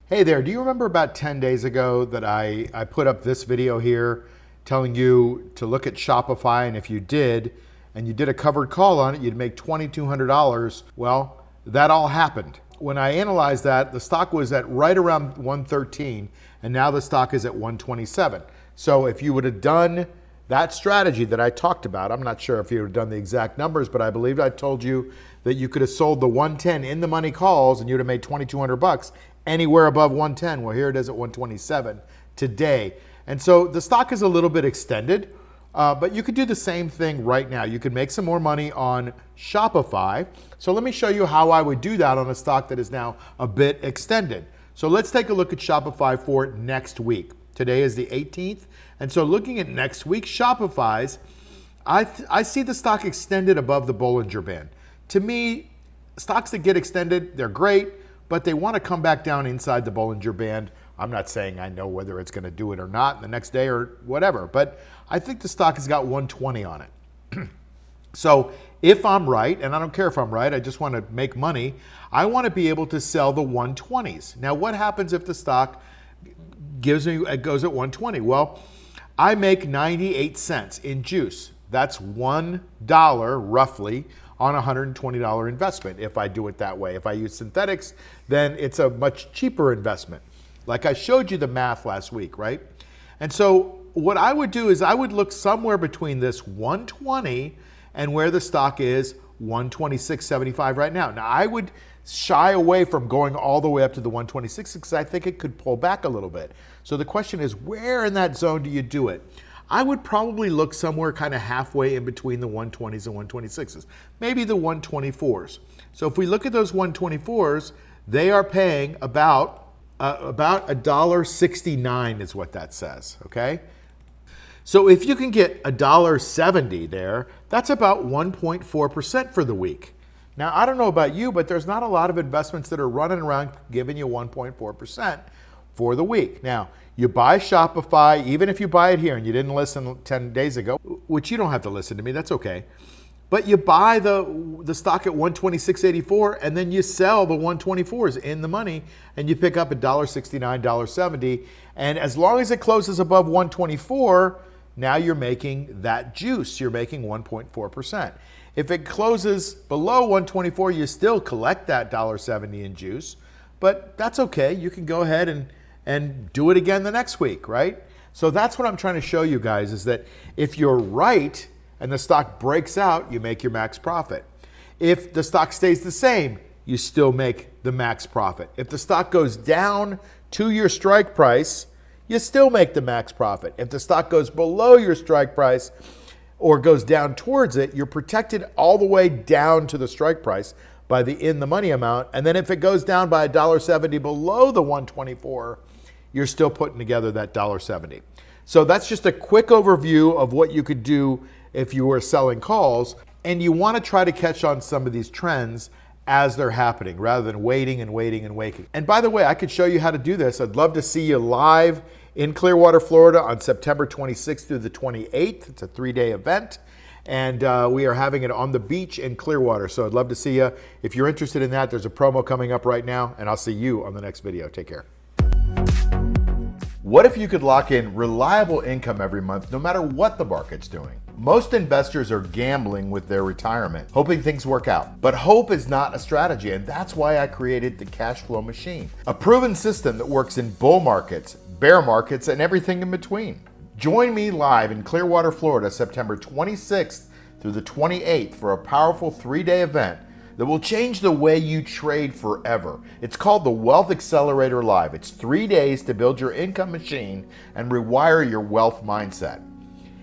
Hey there, do you remember about 10 days ago that I put up this video here telling you to look at Shopify, and if you did, and you did a covered call on it, you'd make $2,200. Well, that all happened. When I analyzed that, the stock was at right around 113, and now the stock is at 127. So if you would have done that strategy that I talked about, I'm not sure if you would have done the exact numbers, but I believe I told you that you could have sold the 110 in the money calls and you'd have made $2,200 anywhere above 110. Well, here it is at 127 today. And so the stock is a little bit extended, but you could do the same thing right now. You could make some more money on Shopify. So let me show you how I would do that on a stock that is now a bit extended. So let's take a look at Shopify for next week. Today is the 18th. And so looking at next week, Shopify's, I see the stock extended above the Bollinger Band. To me, stocks that get extended, they're great, but they want to come back down inside the Bollinger Band. I'm not saying I know whether it's going to do it or not the next day or whatever, but I think the stock has got 120 on it. So if I'm right, and I don't care if I'm right, I just want to make money, I want to be able to sell the 120s. Now, what happens if the stock goes at 120? Well, I make 98 cents in juice. That's $1 roughly on a $120 investment if I do it that way. If I use synthetics, then it's a much cheaper investment. Like I showed you the math last week, right? And so what I would do is I would look somewhere between this 120 and where the stock is 126.75 right now. Now I would shy away from going all the way up to the 126 because I think it could pull back a little bit. So the question is, where in that zone do you do it? I would probably look somewhere kind of halfway in between the 120s and 126s, maybe the 124s. So if we look at those 124s, they are paying about $1.69 is what that says, okay? So if you can get $1.70 there, that's about 1.4% for the week. Now, I don't know about you, but there's not a lot of investments that are running around giving you 1.4% for the week. Now, you buy Shopify, even if you buy it here and you didn't listen 10 days ago, which you don't have to listen to me, that's okay. But you buy the stock at 126.84 and then you sell the 124s in the money and you pick up $1.69, $1.70. And as long as it closes above 124, now you're making that juice. You're making 1.4%. If it closes below 124, you still collect that $1.70 in juice, but that's okay. You can go ahead and do it again the next week, right? So that's what I'm trying to show you guys is that if you're right and the stock breaks out, you make your max profit. If the stock stays the same, you still make the max profit. If the stock goes down to your strike price, you still make the max profit. If the stock goes below your strike price or goes down towards it, you're protected all the way down to the strike price by the in the money amount. And then if it goes down by $1.70 below the 124, you're still putting together that $1.70. So that's just a quick overview of what you could do if you were selling calls, and you want to try to catch on some of these trends as they're happening rather than waiting and waiting and waiting. And by the way, I could show you how to do this. I'd love to see you live in Clearwater, Florida on September 26th through the 28th. It's a 3-day event, and we are having it on the beach in Clearwater. So I'd love to see you. If you're interested in that, there's a promo coming up right now, and I'll see you on the next video. Take care. What if you could lock in reliable income every month, no matter what the market's doing? Most investors are gambling with their retirement, hoping things work out. But hope is not a strategy, and that's why I created the Cash Flow Machine, a proven system that works in bull markets, bear markets, and everything in between. Join me live in Clearwater, Florida, September 26th through the 28th for a powerful 3-day event that will change the way you trade forever. It's called the Wealth Accelerator Live. It's 3 days to build your income machine and rewire your wealth mindset.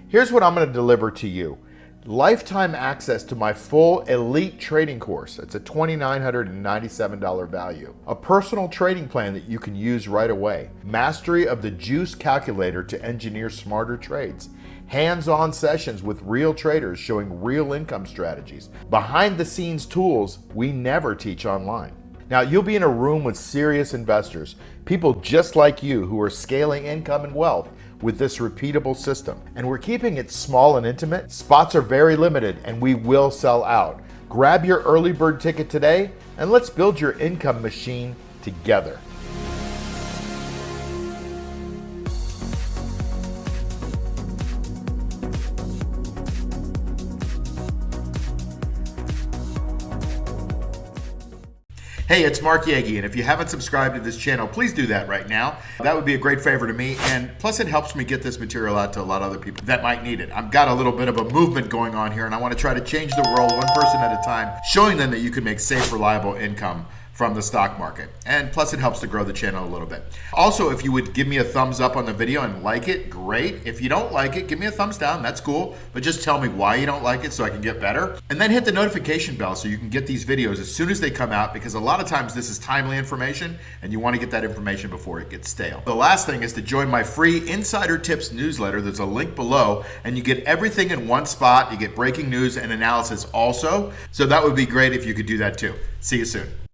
Here's what I'm going to deliver to you. Lifetime access to my full elite trading course. It's a $2,997 value. A personal trading plan that you can use right away. Mastery of the Juice Calculator to engineer smarter trades. Hands-on sessions with real traders showing real income strategies. Behind-the-scenes tools we never teach online. Now, you'll be in a room with serious investors, people just like you who are scaling income and wealth with this repeatable system. And we're keeping it small and intimate. Spots are very limited and we will sell out. Grab your early bird ticket today and let's build your income machine together. Hey, it's Mark Yagi, and if you haven't subscribed to this channel, please do that right now. That would be a great favor to me, and plus it helps me get this material out to a lot of other people that might need it. I've got a little bit of a movement going on here, and I want to try to change the world one person at a time, showing them that you can make safe, reliable income from the stock market. And plus it helps to grow the channel a little bit. Also, if you would give me a thumbs up on the video and like it, great. If you don't like it, give me a thumbs down, that's cool. But just tell me why you don't like it so I can get better. And then hit the notification bell so you can get these videos as soon as they come out, because a lot of times this is timely information and you want to get that information before it gets stale. The last thing is to join my free Insider Tips newsletter. There's a link below and you get everything in one spot. You get breaking news and analysis also. So that would be great if you could do that too. See you soon.